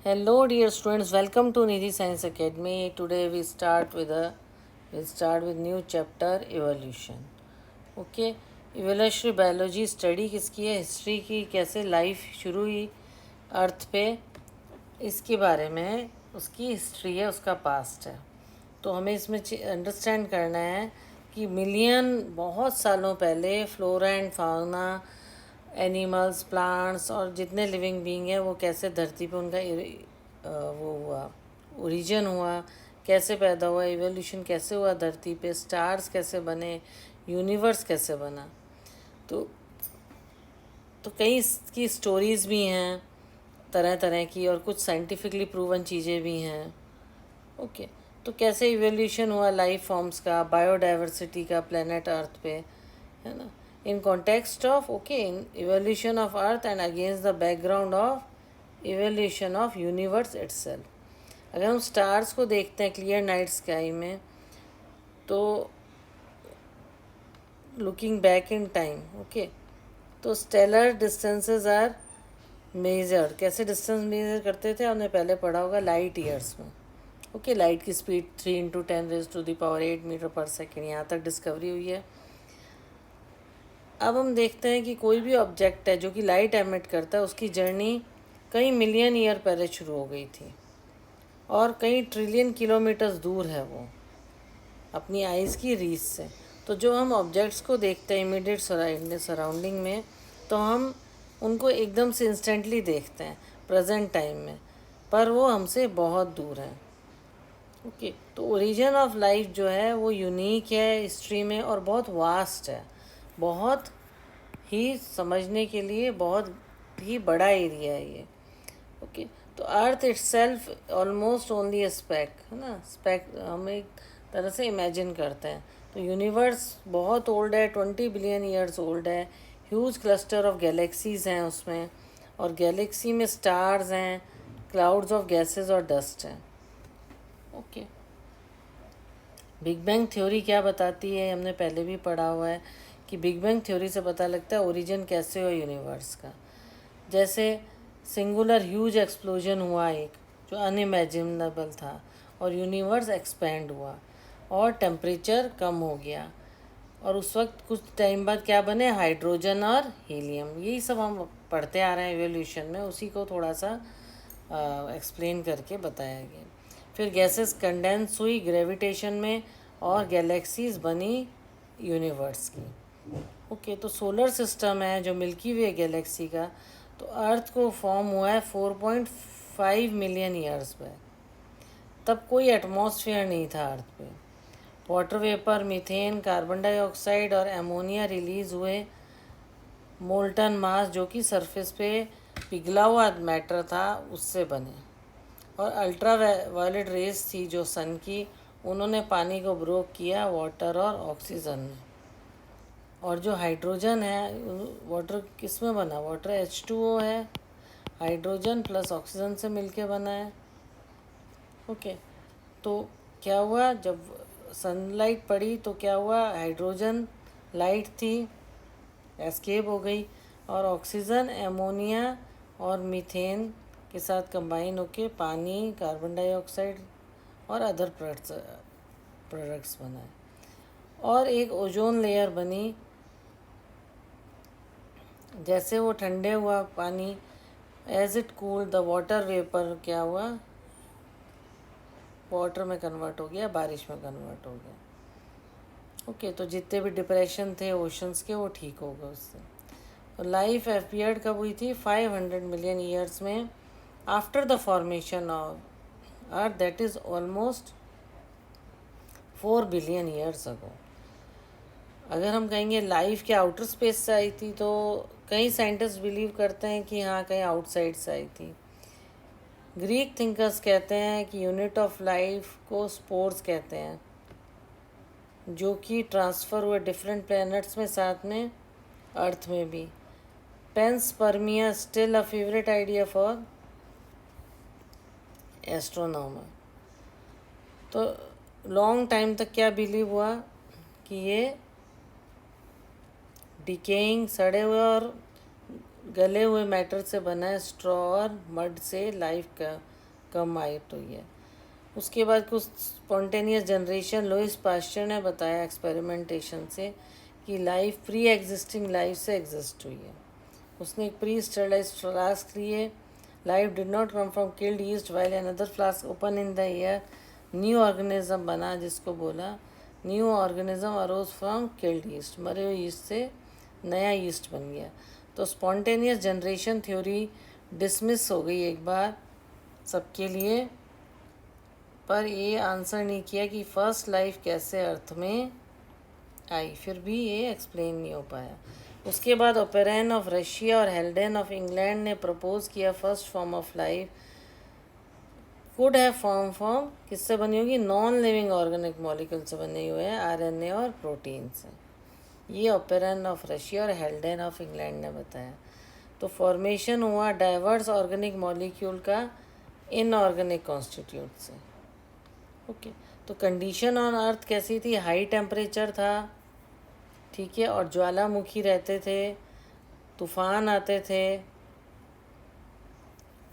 Hello, dear students. Welcome to Nidhi Science Academy. Today we'll start with new chapter evolution. Okay, evolutionary biology study किसकी है? History की, कैसे life शुरू हुई अर्थ पे, इसके बारे में है। उसकी हिस्ट्री है, उसका पास्ट है। तो हमें इसमें अंडरस्टैंड करना है कि मिलियन बहुत सालों पहले flora and fauna, animals, plants और जितने लिविंग बीइंग हैं वो कैसे धरती पे उनका वो हुआ, ओरिजिन हुआ, कैसे पैदा हुआ, इवोल्यूशन कैसे हुआ धरती पे, स्टार्स कैसे बने, यूनिवर्स कैसे बना। तो कई इसकी स्टोरीज़ भी हैं तरह तरह की, और कुछ साइंटिफिकली प्रूवन चीज़ें भी हैं। ओके, तो कैसे इवोल्यूशन हुआ लाइफ फॉर्म्स का, बायोडाइवर्सिटी का प्लेनेट अर्थ पे, है ना, in context of in evolution of earth and against the background of evolution of universe itself. अगर हम स्टार्स को देखते हैं क्लियर नाइट स्काई में, तो looking back in time, okay, तो स्टेलर डिस्टेंसेस आर मेजर्ड। कैसे डिस्टेंस मेजर करते थे हमने पहले पढ़ा होगा, लाइट ईयर्स में। ओके, लाइट की स्पीड 3 × 10⁻⁸ मीटर पर सेकेंड, यहाँ तक डिस्कवरी हुई है। अब हम देखते हैं कि कोई भी ऑब्जेक्ट है जो कि लाइट एमिट करता है, उसकी जर्नी कई मिलियन ईयर पहले शुरू हो गई थी और कई ट्रिलियन किलोमीटर्स दूर है वो अपनी आइज़ की रीच से। तो जो हम ऑब्जेक्ट्स को देखते हैं इमीडिएट सराउंडिंग में, तो हम उनको एकदम से इंस्टेंटली देखते हैं प्रेजेंट टाइम में, पर वो हमसे बहुत दूर है। ओके, तो ओरिजिन ऑफ लाइफ जो है वो यूनिक है हिस्ट्री में और बहुत वास्ट है, बहुत ही समझने के लिए बहुत ही बड़ा एरिया है ये। ओके, तो earth itself almost only a speck, है ना, स्पेक हम एक तरह से इमेजिन करते हैं। तो यूनिवर्स बहुत ओल्ड है, 20 बिलियन ईयर्स ओल्ड है। ह्यूज क्लस्टर ऑफ गैलेक्सीज हैं उसमें, और गैलेक्सी में स्टार्स हैं, क्लाउड्स ऑफ गैसेस और डस्ट हैं। ओके, बिग बैंग थ्योरी क्या बताती है, हमने पहले भी पढ़ा हुआ है कि बिग बैंग थ्योरी से पता लगता है ओरिजिन कैसे हुआ यूनिवर्स का। जैसे सिंगुलर ह्यूज एक्सप्लोजन हुआ एक, जो अनइमेजिनेबल था, और यूनिवर्स एक्सपेंड हुआ और टेम्परेचर कम हो गया, और उस वक्त कुछ टाइम बाद क्या बने, हाइड्रोजन और हीलियम। यही सब हम पढ़ते आ रहे हैं एवोल्यूशन में, उसी को थोड़ा सा एक्सप्लेन करके बताया गया। फिर गैसेस कंडेंस हुई ग्रेविटेशन में और गैलेक्सीज बनी यूनिवर्स की। ओके, तो सोलर सिस्टम है जो मिल्की वे गैलेक्सी का, तो अर्थ को फॉर्म हुआ है 4.5 मिलियन ईयर्स में। तब कोई एटमॉस्फेयर नहीं था अर्थ पे। Water vapour, methane, carbon dioxide और एमोनिया रिलीज हुए मोल्टन मास, जो कि सरफेस पे पिघला हुआ मैटर था, उससे बने। और अल्ट्रा वायलेट रेस थी जो सन की, उन्होंने पानी को ब्रोक किया वाटर और ऑक्सीजन में। और जो हाइड्रोजन है, वाटर किस में बना, वाटर H2O है, हाइड्रोजन प्लस ऑक्सीजन से मिलके बना है। ओके, तो क्या हुआ, जब सनलाइट पड़ी तो क्या हुआ, हाइड्रोजन लाइट थी एस्केप हो गई, और ऑक्सीजन एमोनिया और मीथेन के साथ कंबाइन होके पानी, कार्बन डाइऑक्साइड और अदर प्रोडक्ट्स बनाए, और एक ओजोन लेयर बनी। जैसे वो ठंडे हुआ पानी, as it cool the water vapour क्या हुआ, वाटर में कन्वर्ट हो गया, बारिश में कन्वर्ट हो गया। ओके, तो जितने भी डिप्रेशन थे ओशंस के, वो ठीक हो गए उससे। तो लाइफ अपीयर्ड कब हुई थी, 500 मिलियन ईयर्स में, after the formation of earth, that is almost 4 billion years ago. अगर हम कहेंगे लाइफ के आउटर स्पेस से आई थी, तो कई साइंटिस्ट बिलीव करते हैं कि हाँ, कहीं आउटसाइड से आई थी। ग्रीक थिंकर्स कहते हैं कि यूनिट ऑफ लाइफ को स्पोर्स कहते हैं, जो कि ट्रांसफ़र हुए डिफरेंट प्लैनेट्स में, साथ में अर्थ में भी। Panspermia still a favourite idea for astronomer. तो लॉन्ग टाइम तक क्या बिलीव हुआ कि ये डिकेइंग, सड़े हुए और गले हुए मैटर से बना है, स्ट्रॉ और मड से लाइफ का कम आयत हुई है। उसके बाद कुछ स्पॉन्टेनियस जनरेशन, लुइस पास्चर ने बताया एक्सपेरिमेंटेशन से कि लाइफ प्री एग्जिस्टिंग लाइफ से एग्जिस्ट हुई है। उसने एक प्री स्टरलाइज फ्लास्क लिए, life did not come from killed east while another flask open in the air, new organism बना, जिसको बोला new organism arrows from killed east, मरे हुए ईस्ट से नया ईस्ट बन गया। तो स्पॉन्टेनियस जनरेशन थ्योरी डिसमिस हो गई एक बार सबके लिए, पर ये आंसर नहीं किया कि फर्स्ट लाइफ कैसे अर्थ में आई, फिर भी ये एक्सप्लेन नहीं हो पाया। उसके बाद ओपेरन ऑफ रशिया और हेल्डेन ऑफ इंग्लैंड ने प्रपोज किया first form of life could have form किससे बनी होगी, नॉन लिविंग ऑर्गेनिक मॉलिक्यूल से बने हुए हैं, आरएनए और प्रोटीन से। ये ओपेरन ऑफ रशिया और हेल्डेन ऑफ इंग्लैंड ने बताया। तो फॉर्मेशन हुआ डाइवर्स ऑर्गेनिक मॉलिक्यूल का इनऑर्गेनिक कॉन्स्टिट्यूट से। ओके, तो कंडीशन ऑन अर्थ कैसी थी, हाई टेम्परेचर था, ठीक है, और ज्वालामुखी रहते थे, तूफान आते थे,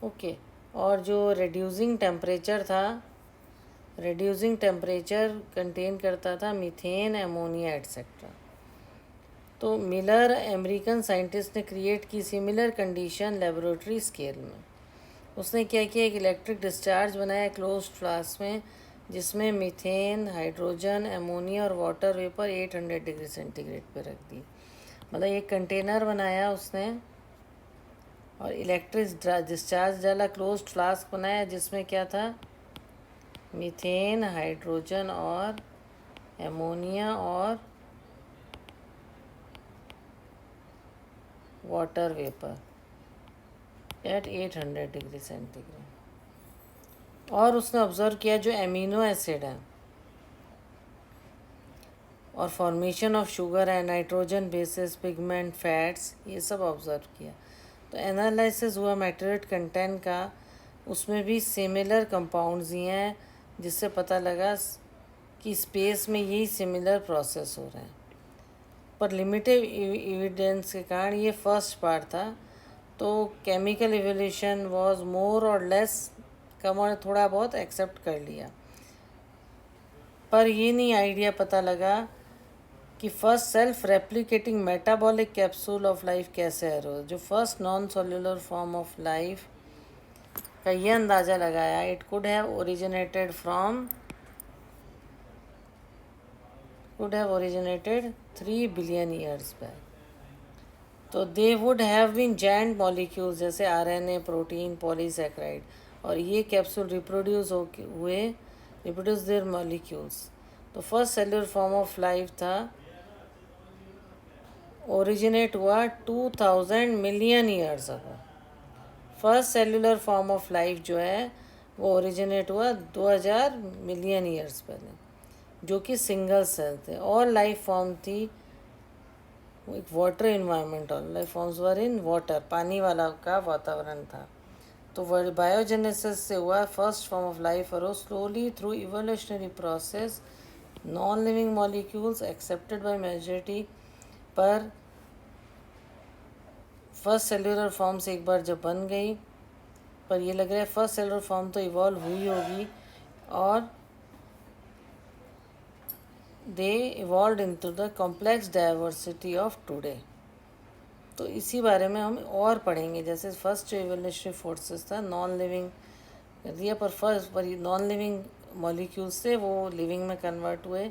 ओके, और जो रिड्यूसिंग टेम्परेचर था, रिड्यूसिंग टेम्परेचर कंटेन करता था मीथेन, एमोनिया एट्सेट्रा। तो मिलर अमेरिकन साइंटिस्ट ने क्रिएट की सिमिलर कंडीशन लेबोरेटरी स्केल में। उसने क्या किया, एक इलेक्ट्रिक डिस्चार्ज बनाया क्लोज्ड फ्लास्क में, जिसमें मीथेन, हाइड्रोजन, एमोनिया और वाटर वेपर 800 डिग्री सेंटीग्रेड पे रख दी। मतलब एक कंटेनर बनाया उसने और इलेक्ट्रिक डिस्चार्ज डाला, क्लोज्ड फ्लास्क बनाया, जिसमें क्या था, मीथेन, हाइड्रोजन और एमोनिया और water vapour eight 800 degree centigrade. और उसने ऑब्ज़र्व किया जो एमिनो एसिड है और फॉर्मेशन ऑफ शुगर है, नाइट्रोजन बेसिस, पिगमेंट, फैट्स, ये सब ऑब्ज़र्व किया। तो एनालिसिस हुआ मेटेरियल कंटेंट का, उसमें भी सिमिलर कंपाउंड्स ही हैं, जिससे पता लगा कि स्पेस में यही सिमिलर प्रोसेस हो रहे हैं। पर लिमिटेड एविडेंस के कारण ये फर्स्ट पार्ट था, तो केमिकल इवोल्यूशन वाज मोर और लेस कम और थोड़ा बहुत एक्सेप्ट कर लिया, पर ये नहीं आइडिया पता लगा कि first self replicating metabolic capsule of life कैसे है। जो first non cellular form of life का ये अंदाज़ा लगाया, it could have originated 3 billion years back. तो they would have been giant molecules जैसे आरएनए, प्रोटीन, पॉलीसैकेराइड, और ये कैप्सूल रिप्रोड्यूस देयर मॉलिक्यूल्स। तो first cellular form of life था, ओरिजिनेट हुआ 2000 million years ago. First cellular form of life जो है वो ओरिजिनेट हुआ 2000 मिलियन ईयर्स पहले, जो कि सिंगल सेल थे। और लाइफ फॉर्म थी एक वाटर इन्वायरमेंट, और life forms were in water, पानी वाला का वातावरण था। तो बायोजेनेसिस से हुआ फर्स्ट फॉर्म ऑफ लाइफ, और slowly through evolutionary process non living molecules accepted by majority. पर फर्स्ट सेल्युलर फॉर्म से एक बार जब बन गई, पर ये लग रहा है फर्स्ट सेल्युलर फॉर्म तो इवॉल्व हुई होगी, और they evolve into the complex diversity of today. तो इसी बारे में हम और पढ़ेंगे। जैसे फर्स्ट जो इवोल्यूशनरी फोर्सेस था नॉन लिविंग दिया, पर नॉन लिविंग मॉलिक्यूल्स से वो लिविंग में कन्वर्ट हुए,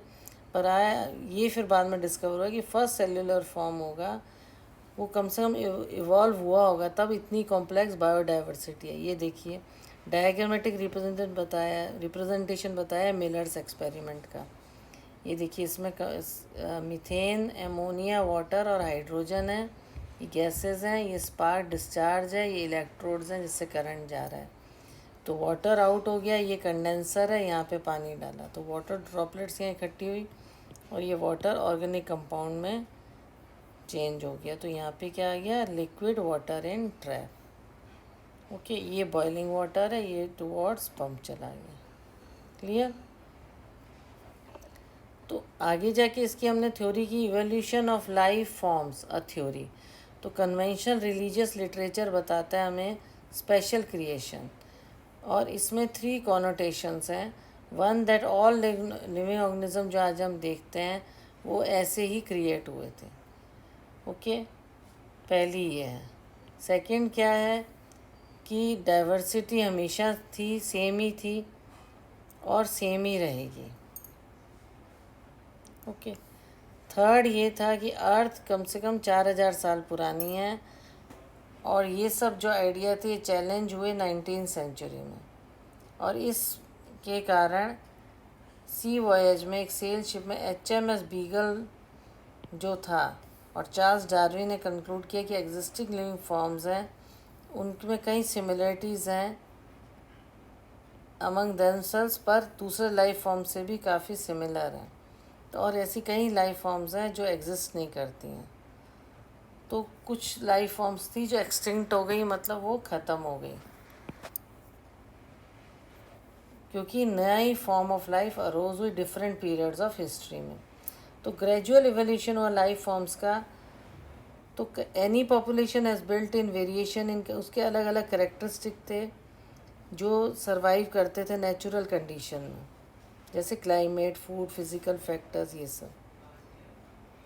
पर आया ये फिर बाद में डिस्कवर हुआ कि फर्स्ट सेल्युलर फॉर्म होगा वो कम से कम इवॉल्व हुआ होगा, तब इतनी कॉम्प्लेक्स बायोडाइवर्सिटी है। ये देखिए डायग्रामेटिक रिप्रेजेंटेशन बताया मिलर्स एक्सपेरिमेंट का। ये देखिए इसमें मीथेन, एमोनिया, वाटर और हाइड्रोजन है, ये गैसेस हैं, ये स्पार्क डिस्चार्ज है, ये इलेक्ट्रोड्स हैं जिससे करंट जा रहा है। तो वाटर आउट हो गया, ये कंडेंसर है, यहाँ पे पानी डाला तो वाटर ड्रॉपलेट्स यहाँ इकट्ठी हुई और ये वाटर ऑर्गेनिक कंपाउंड में चेंज हो गया। तो यहाँ पे क्या आ गया, liquid water in trap. Okay, ये बॉइलिंग वाटर है, ये टुवर्ड्स पंप चला गया। क्लियर। तो आगे जाके इसकी हमने थ्योरी की, evolution of life forms a theory. तो कन्वेंशनल रिलीजियस लिटरेचर बताता है हमें स्पेशल क्रिएशन, और इसमें 3 कॉनोटेशंस हैं। One, that all living organism जो आज हम देखते हैं वो ऐसे ही क्रिएट हुए थे। ओके, पहली ये है। सेकंड क्या है कि डाइवर्सिटी हमेशा थी, सेम ही थी और सेम ही रहेगी। ओके, थर्ड ये था कि अर्थ कम से कम 4000 साल पुरानी है, और ये सब जो आइडिया थे चैलेंज हुए 19th सेंचुरी में, और इसके कारण सी वॉयज में एक सेल शिप में HMS बीगल जो था, और चार्ल्स डार्विन ने कंक्लूड किया कि एग्जिस्टिंग लिविंग फॉर्म्स हैं उनमें कई सिमिलरिटीज़ हैं अमंग देमसेल्व्स, पर दूसरे लाइफ फॉर्म से भी काफ़ी सिमिलर हैं। तो और ऐसी कई लाइफ फॉर्म्स हैं जो एग्जिस्ट नहीं करती हैं। तो कुछ लाइफ फॉर्म्स थी जो एक्सटिंक्ट हो गई, मतलब वो ख़त्म हो गई, क्योंकि नई फॉर्म ऑफ लाइफ अरोज हुई डिफरेंट पीरियड्स ऑफ हिस्ट्री में। तो ग्रेजुअल इवोल्यूशन हुआ लाइफ फॉर्म्स का। तो any population has built in variation in, उसके अलग अलग करेक्टरिस्टिक थे जो सरवाइव करते थे नेचुरल कंडीशन में, जैसे क्लाइमेट, फूड, फिज़िकल फैक्टर्स, ये सब।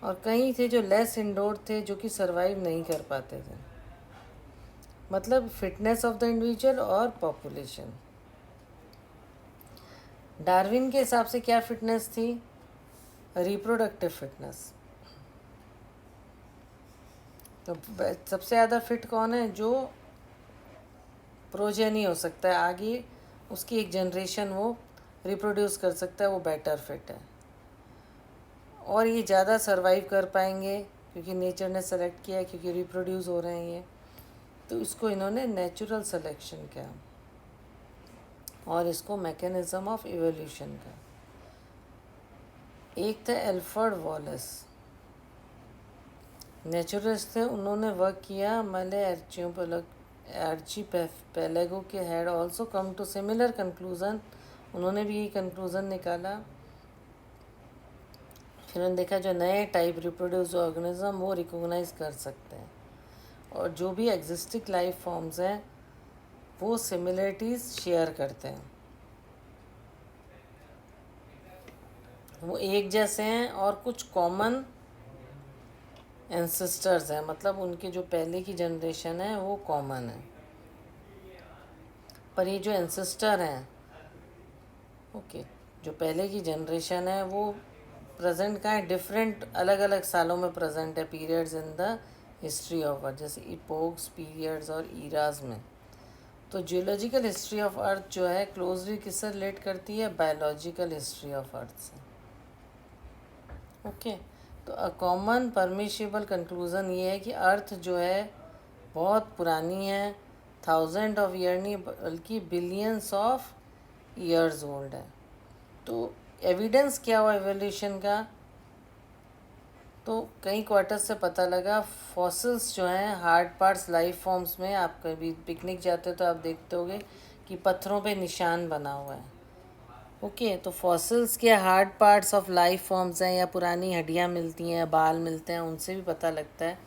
और कई थे जो लेस इंडोर थे, जो कि सरवाइव नहीं कर पाते थे, मतलब फिटनेस ऑफ द इंडिविजुअल और पॉपुलेशन। डार्विन के हिसाब से क्या फिटनेस थी? Reproductive fitness. तो सबसे ज़्यादा फिट कौन है? जो प्रोजेनी हो सकता है, आगे उसकी एक जनरेशन वो रिप्रोड्यूस कर सकता है, वो बेटर फिट है। और ये ज़्यादा सरवाइव कर पाएंगे क्योंकि नेचर ने सेलेक्ट किया है, क्योंकि रिप्रोड्यूस हो रहे हैं ये। तो इसको इन्होंने नेचुरल सिलेक्शन किया, और इसको मैकेनिज्म ऑफ इवोल्यूशन का। एक थे एल्फ्रेड वॉलेस, नेचुरलिस्ट थे, उन्होंने वर्क किया मले आर्चीपेलागो के had also come to similar conclusion, उन्होंने भी यही कंक्लूज़न निकाला। फिर उन्होंने देखा जो नए टाइप रिप्रोड्यूस ऑर्गेनिज्म वो रिकॉग्नाइज कर सकते हैं, और जो भी एग्जिस्टिंग लाइफ फॉर्म्स हैं वो सिमिलरिटीज़ शेयर करते हैं, वो एक जैसे हैं, और कुछ कॉमन एंसेस्टर्स हैं, मतलब उनके जो पहले की जनरेशन है वो कॉमन है। पर ये जो एंसेस्टर हैं, ओके, जो पहले की जनरेशन है वो प्रेजेंट का है, डिफरेंट अलग अलग सालों में प्रेजेंट है, periods in the history of earth, जैसे इपोक्स, पीरियड्स और ईराज में। तो जियोलॉजिकल हिस्ट्री ऑफ अर्थ जो है क्लोजली किससे रिलेट करती है? बायोलॉजिकल हिस्ट्री ऑफ अर्थ से। ओके, तो अ कॉमन परमिशिबल कंक्लूज़न ये है कि अर्थ जो है बहुत पुरानी है, 1000 ऑफ ईयर नहीं बल्कि बिलियंस ऑफ ईयर्स ओल्ड है। तो एविडेंस क्या हुआ एवोल्यूशन का? तो कई क्वार्टर्स से पता लगा, फॉसिल्स जो हैं हार्ड पार्ट्स लाइफ फॉर्म्स में, आप कभी पिकनिक जाते हो तो आप देखते होगे कि पत्थरों पे निशान बना हुआ है। ओके, तो फॉसिल्स के hard parts of life forms हैं, या पुरानी हड्डियाँ मिलती हैं, बाल मिलते हैं, उनसे भी पता लगता है।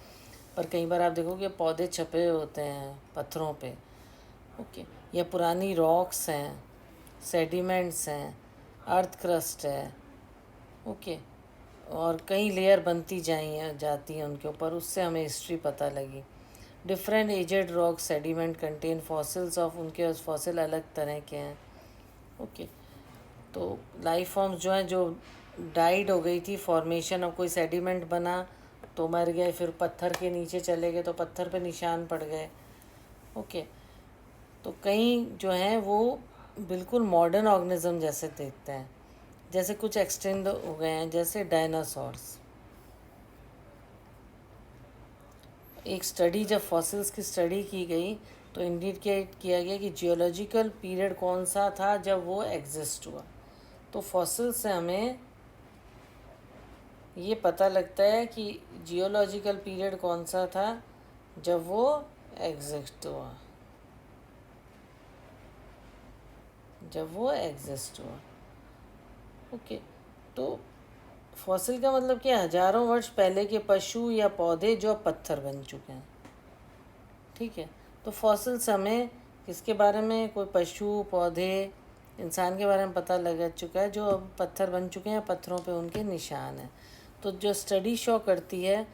पर कई बार आप देखोगे पौधे छपे होते हैं पत्थरों पे। ओके, या पुरानी रॉक्स हैं, सेडिमेंट्स हैं, अर्थ क्रस्ट है। ओके, और कई लेयर बनती जाती हैं उनके ऊपर, उससे हमें हिस्ट्री पता लगी। Different aged rock sediment contain fossils of, उनके फॉसिल अलग तरह के हैं। ओके, तो लाइफ फॉर्म्स जो हैं जो डाइड हो गई थी, फॉर्मेशन ऑफ कोई सेडिमेंट बना तो मर गए, फिर पत्थर के नीचे चले गए तो पत्थर पे निशान पड़ गए। ओके, तो कई जो हैं वो बिल्कुल मॉडर्न ऑर्गेनिज्म जैसे देखते हैं, जैसे कुछ एक्सटेंड हो गए हैं, जैसे डायनासोर्स। एक स्टडी, जब फॉसिल्स की स्टडी की गई तो इंडिकेट किया गया कि जियोलॉजिकल पीरियड कौन सा था जब वो एग्जिस्ट हुआ। तो फॉसिल्स से हमें ये पता लगता है कि जियोलॉजिकल पीरियड कौन सा था जब वो एग्जिस्ट हुआ, जब वो एग्जिस्ट हुआ। ओके, तो फॉसिल का मतलब क्या, हजारों वर्ष पहले के पशु या पौधे जो अब पत्थर बन चुके हैं। ठीक है, तो फॉसिल समय किसके बारे में, कोई पशु, पौधे, इंसान के बारे में पता लग चुका है जो अब पत्थर बन चुके हैं, पत्थरों पे उनके निशान हैं। तो जो स्टडी शो करती है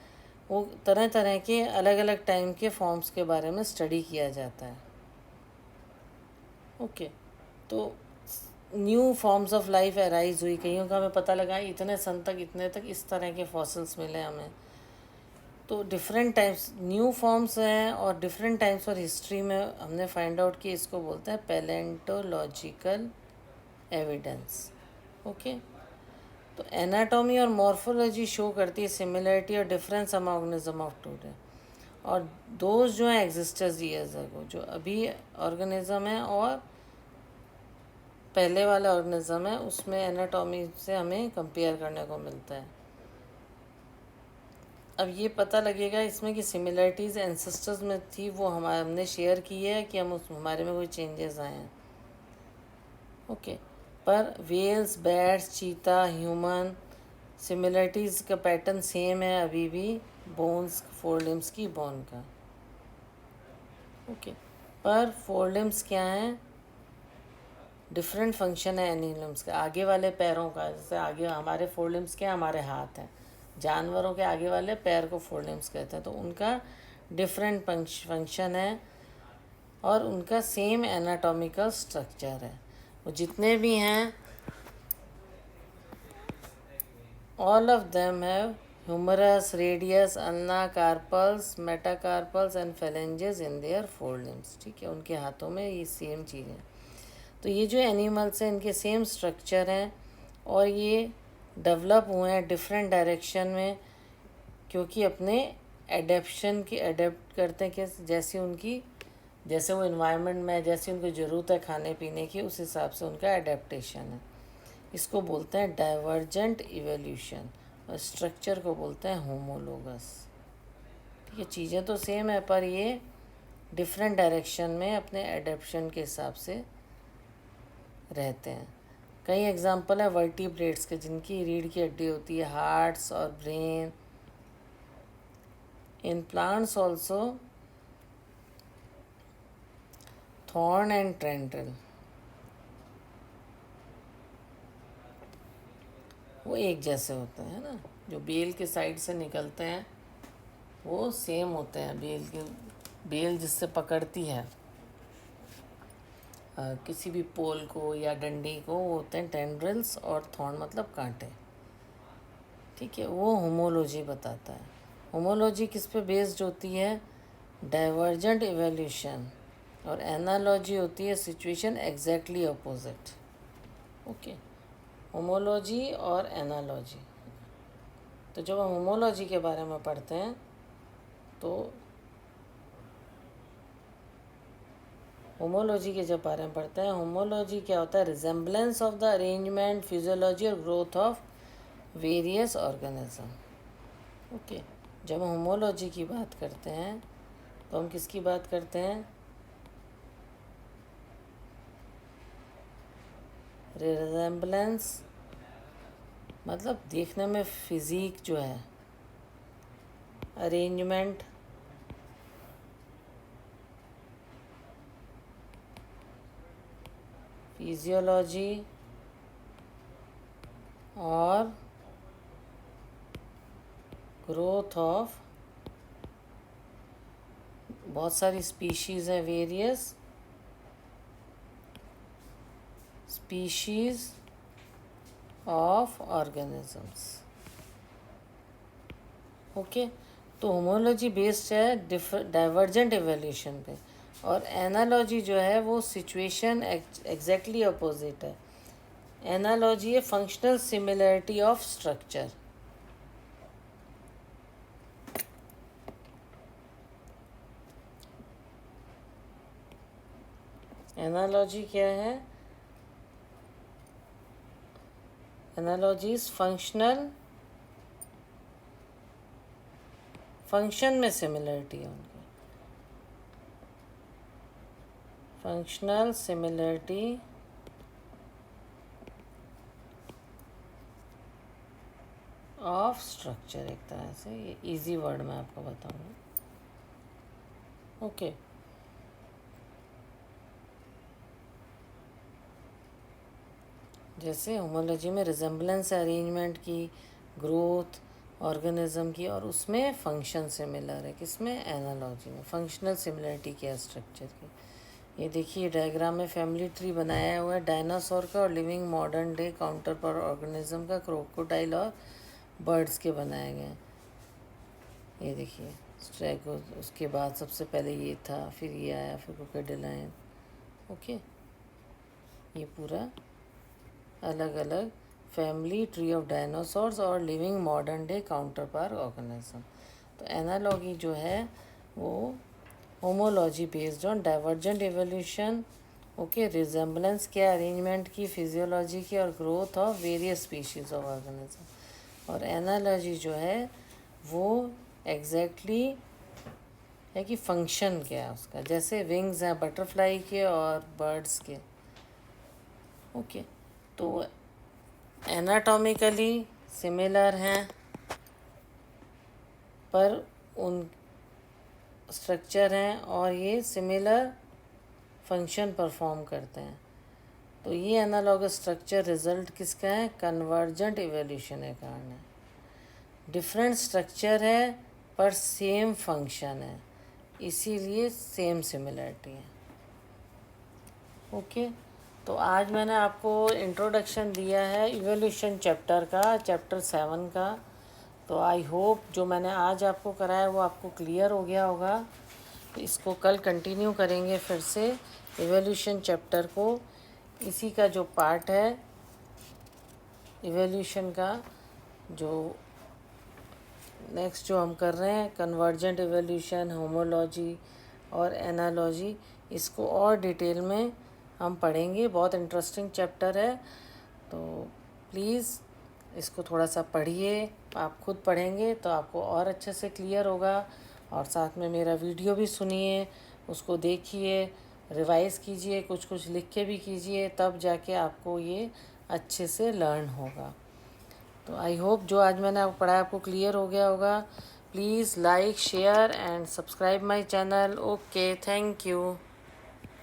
वो तरह तरह के अलग अलग टाइम के फॉर्म्स के बारे में स्टडी किया जाता है। ओके, तो new forms of life arise हुई, कईयों का हमें पता लगा इतने सन तक, इतने तक इस तरह के फॉसिल्स मिले हमें। तो डिफरेंट टाइप्स न्यू फॉर्म्स हैं और डिफरेंट टाइप्स और हिस्ट्री में हमने फाइंड आउट कि इसको बोलते हैं पैलेंटोलॉजिकल एविडेंस। ओके, तो एनाटॉमी और मॉर्फोलॉजी शो करती है सिमिलरिटी और difference among organism of today, और दोज जो हैं एग्जिस्टेड ईयर्स अगो, जो अभी ऑर्गेनिज्म है और पहले वाला ऑर्गेनिज्म है, उसमें एनाटॉमी से हमें कंपेयर करने को मिलता है। अब ये पता लगेगा इसमें कि सिमिलरिटीज़ एंसेस्टर्स में थी, वो हमने शेयर की है कि हम उस हमारे में कोई चेंजेस आए हैं। ओके, पर वेल्स, बैट्स, चीता, ह्यूमन, सिमिलरिटीज़ का पैटर्न सेम है अभी भी, बोन्स, फोर लिम्स की बोन का। ओके, पर फोर लिम्स क्या हैं, डिफरेंट फंक्शन है एनिमल्स का। आगे वाले पैरों का, जैसे आगे हमारे फोर लिम्स क्या, हमारे हाथ हैं, जानवरों के आगे वाले पैर को फोर लिम्स कहते हैं, तो उनका डिफरेंट फंक्शन है और उनका सेम एनाटॉमिकल स्ट्रक्चर है। वो जितने भी हैं all of them have humerus, radius, ulna, carpals, metacarpals and phalanges in their four limbs. ठीक है, उनके हाथों में ये सेम चीज़ें। तो ये जो एनिमल्स हैं इनके सेम स्ट्रक्चर हैं और ये डेवलप हुए हैं डिफरेंट डायरेक्शन में, क्योंकि अपने एडेप्शन की एडेप्ट करते हैं कि जैसे वो इन्वायरमेंट में, जैसी उनको ज़रूरत है खाने पीने की, उस हिसाब से उनका एडेप्टेशन है। इसको बोलते हैं डाइवर्जेंट इवोल्यूशन और स्ट्रक्चर को बोलते हैं होमोलोगस। ठीक है, चीज़ें तो सेम है पर ये डिफरेंट डायरेक्शन में अपने एडेप्शन के हिसाब से रहते हैं। कई एग्जांपल है वर्टिब्रेट्स के जिनकी रीढ़ की हड्डी होती है, हार्ट्स और brain. In plants also thorn and tendril, वो एक जैसे होते हैं ना, जो बेल के साइड से निकलते हैं वो सेम होते हैं। बेल जिससे पकड़ती है किसी भी पोल को या डंडी को, वो होते हैं टेंड्रिल्स, और थॉर्न मतलब कांटे। ठीक है, वो होमोलॉजी बताता है। होमोलॉजी किस पे बेस्ड होती है, डाइवर्जेंट इवोल्यूशन, और एनालॉजी होती है situation exactly opposite. Okay, homology और एनालॉजी। तो जब हम होमोलॉजी के बारे में पढ़ते हैं तो होमोलॉजी के जब बारे में पढ़ते हैं, होमोलॉजी क्या होता है, resemblance of the arrangement, physiology और growth of various organism. Okay, जब हम होमोलॉजी की बात करते हैं तो हम किसकी बात करते हैं, रिजेम्बलेंस मतलब देखने में फिजिक जो है, अरेंजमेंट, फिजियोलॉजी और ग्रोथ ऑफ, बहुत सारी स्पीशीज़ हैं, various species of organisms. Okay, तो होमोलॉजी बेस्ड है डाइवर्जेंट एवोल्यूशन पे, और एनालॉजी जो है वो सिचुएशन एग्जैक्टली अपोजिट है। एनालॉजी है functional similarity of structure. Analogy क्या है, एनालॉजी इज फंक्शन में सिमिलरिटी है उनकी, फंक्शनल सिमिलरिटी ऑफ स्ट्रक्चर, एक तरह से ये इजी वर्ड में आपको बताऊंगा। ओके, जैसे होमोलॉजी में रिजेम्बलेंस अरेंजमेंट की, ग्रोथ ऑर्गेनिज्म की, और उसमें फंक्शन सिमिलर है। किसमें? एनालॉजी में फंक्शनल सिमिलरिटी क्या है स्ट्रक्चर की। ये देखिए डायग्राम में फैमिली ट्री बनाया हुआ है डायनासोर का और लिविंग मॉडर्न डे काउंटर पर ऑर्गेनिज्म का, क्रोकोडाइल और बर्ड्स के बनाए गए हैं। ये देखिए स्ट्रैगो, उसके बाद सबसे पहले ये था, फिर ये आया, फिर क्रोकोडाइल आए। ओके, ये पूरा अलग अलग फैमिली ट्री ऑफ डायनासोर्स और living modern day counter part organism. तो एनालॉगी जो है वो homology based on divergent evolution, okay, resemblance क्या, अरेंजमेंट की, फिजियोलॉजी की, और growth of various species of organism. और एनालॉजी जो है वो एग्जैक्टली है कि फंक्शन क्या है उसका, जैसे विंग्स हैं बटरफ्लाई के और बर्ड्स के। ओके, तो एनाटॉमिकली सिमिलर हैं पर उन स्ट्रक्चर हैं और ये सिमिलर फंक्शन परफॉर्म करते हैं। तो ये एनालॉगस स्ट्रक्चर रिजल्ट किसका है? कन्वर्जेंट इवोल्यूशन के कारण है। डिफरेंट स्ट्रक्चर है पर सेम फंक्शन है, इसीलिए सेम सिमिलरिटी है। ओके, तो आज मैंने आपको इंट्रोडक्शन दिया है इवोल्यूशन चैप्टर का, चैप्टर 7 का। तो आई होप जो मैंने आज आपको कराया वो आपको क्लियर हो गया होगा। तो इसको कल कंटिन्यू करेंगे फिर से इवोल्यूशन चैप्टर को। इसी का जो पार्ट है इवोल्यूशन का, जो नेक्स्ट जो हम कर रहे हैं कन्वर्जेंट इवोल्यूशन, होमोलॉजी और एनालॉजी, इसको और डिटेल में हम पढ़ेंगे। बहुत इंटरेस्टिंग चैप्टर है, तो प्लीज़ इसको थोड़ा सा पढ़िए। आप खुद पढ़ेंगे तो आपको और अच्छे से क्लियर होगा, और साथ में मेरा वीडियो भी सुनिए, उसको देखिए, रिवाइज़ कीजिए, कुछ कुछ लिख के भी कीजिए, तब जाके आपको ये अच्छे से लर्न होगा। तो आई होप जो आज मैंने आपको पढ़ाया आपको क्लियर हो गया होगा। Please like, share and subscribe my channel. Okay, thank you.